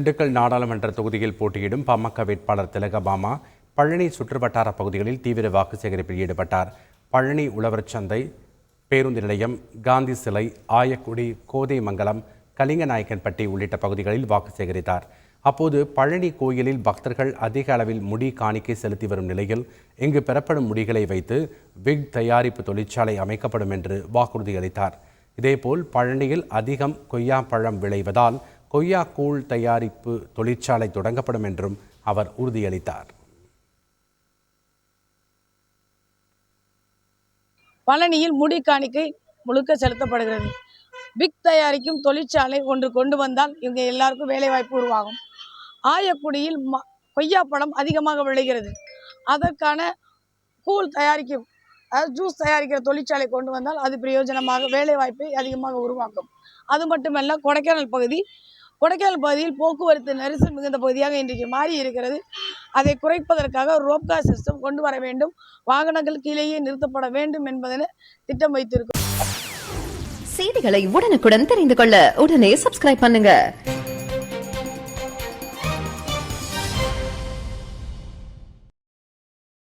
திண்டுக்கல் நாடாளுமன்ற தொகுதியில் போட்டியிடும் பாமக வேட்பாளர் திலகபாமா பழனி சுற்றுவட்டார பகுதிகளில் தீவிர வாக்கு சேகரிப்பில் ஈடுபட்டார். பழனி உழவர் சந்தை, பேருந்து நிலையம், காந்தி சிலை, ஆயக்குடி, கோதைமங்கலம், கலிங்கநாயக்கன்பட்டி உள்ளிட்ட பகுதிகளில் வாக்கு சேகரித்தார். அப்போது பழனி கோயிலில் பக்தர்கள் அதிக அளவில் முடி காணிக்கை செலுத்தி வரும் நிலையில் இங்கு பெறப்படும் முடிகளை வைத்து விக் தயாரிப்பு தொழிற்சாலை அமைக்கப்படும் என்று வாக்குறுதி அளித்தார். இதேபோல் பழனியில் அதிகம் கொய்யா பழம் விளைவதால் கொய்யா கூழ் தயாரிப்பு தொழிற்சாலை தொடங்கப்படும் என்றும் அவர் உறுதியளித்தார். பழனியில் முடி காணிக்கை முழுக்க செலுத்தப்படுகிறது. பிக் தயாரிக்கும் தொழிற்சாலை ஒன்று கொண்டு வந்தால் இவங்க எல்லாருக்கும் வேலைவாய்ப்பு உருவாகும். ஆயக்குடியில் கொய்யாப்பழம் அதிகமாக விளைகிறது. அதற்கான கூழ் தயாரிக்கும், அதாவது ஜூஸ் தயாரிக்கிற தொழிற்சாலை கொண்டு வந்தால் அது பிரயோஜனமாக வேலைவாய்ப்பை அதிகமாக உருவாக்கும். அது மட்டுமல்ல, கொடைக்கானல் பகுதியில் போக்குவரத்து நெரிசல் மிகுந்த பகுதியாக இன்றைக்கு மாறி இருக்கிறது. அதை குறைப்பதற்காக ரோப்கா சிஸ்டம் கொண்டு வர வேண்டும், வாகனங்கள் கீழேயே நிறுத்தப்பட வேண்டும் என்பதனை திட்டம் வைத்திருக்கிறோம். செய்திகளை உடனுக்குடன் தெரிந்து கொள்ள உடனே சப்ஸ்கிரைப் பண்ணுங்க.